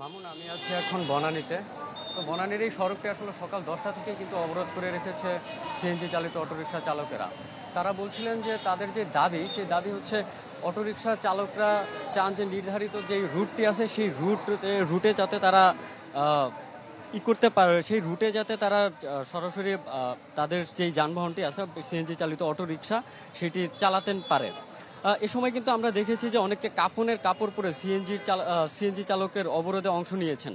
মামুন, আমি আছি এখন বনানীতে। তো বনানীর এই সড়কটি আসলে সকাল 10টা থেকে কিন্তু অবরোধ করে রেখেছে সিএনজি চালিত অটোরিকশা চালকেরা। তারা বলছিলেন যে তাদের যে দাবি, সেই দাবি হচ্ছে অটোরিকশা চালকরা চান যে নির্ধারিত যেই রুটটি আছে সেই রুটে যাতে তারা করতে পারে, সেই রুটে যাতে তারা সরাসরি তাদের যেই যানবাহনটি আছে সিএনজি চালিত অটোরিকশা সেটি চালাতে পারে। এ সময় কিন্তু আমরা দেখেছি যে অনেকে কাফনের কাপড় পরে সিএনজি চালকের অবরোধে অংশ নিয়েছেন।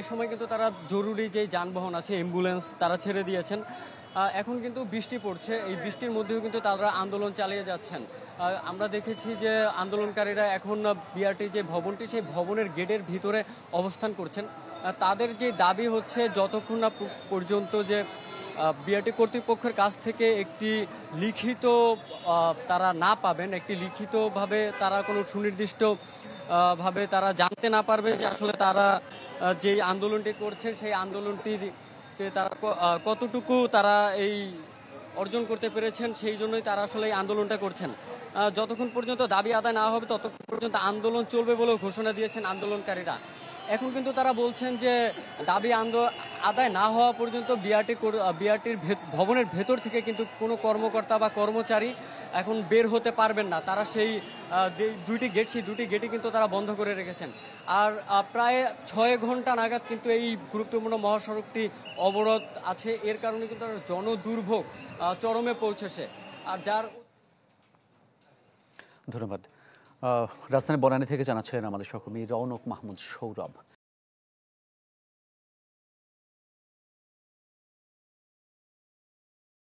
এ সময় কিন্তু তারা জরুরি যেই যানবাহন আছে অ্যাম্বুলেন্স তারা ছেড়ে দিয়েছেন। এখন কিন্তু বৃষ্টি পড়ছে, এই বৃষ্টির মধ্যেও কিন্তু তারা আন্দোলন চালিয়ে যাচ্ছেন। আমরা দেখেছি যে আন্দোলনকারীরা এখন বিআরটি যে ভবনটি সেই ভবনের গেটের ভিতরে অবস্থান করছেন। তাদের যে দাবি হচ্ছে যতক্ষণ না পর্যন্ত যে বিআরটি কর্তৃপক্ষের কাছ থেকে একটি লিখিত তারা না পাবেন, একটি লিখিতভাবে তারা কোনো সুনির্দিষ্ট ভাবে তারা জানতে না পারবে যে আসলে তারা যে আন্দোলনটি করছেন সেই আন্দোলনটিতে তারা কতটুকু তারা এই অর্জন করতে পেরেছেন, সেই জন্যই তারা আসলে এই আন্দোলনটা করছেন। যতক্ষণ পর্যন্ত দাবি আদায় না হবে ততক্ষণ পর্যন্ত আন্দোলন চলবে বলেও ঘোষণা দিয়েছেন আন্দোলনকারীরা। এখন কিন্তু তারা বলছেন যে দাবি আদায় না হওয়া পর্যন্ত বিআরটির ভবনের ভেতর থেকে কিন্তু কোনো কর্মকর্তা বা কর্মচারী এখন বের হতে পারবেন না। তারা সেই দুইটি গেটই কিন্তু তারা বন্ধ করে রেখেছেন। আর প্রায় 6 ঘন্টা নাগাদ কিন্তু এই গুরুত্বপূর্ণ মহাসড়কটি অবরোধ আছে। এর কারণে কিন্তু জনদুর্ভোগ চরমে পৌঁছেছে। আর যার ধন্যবাদ। রাজধানী বনানী থেকে জানাচ্ছিলেন আমাদের সহকর্মী রৌনক মাহমুদ সৌরভ।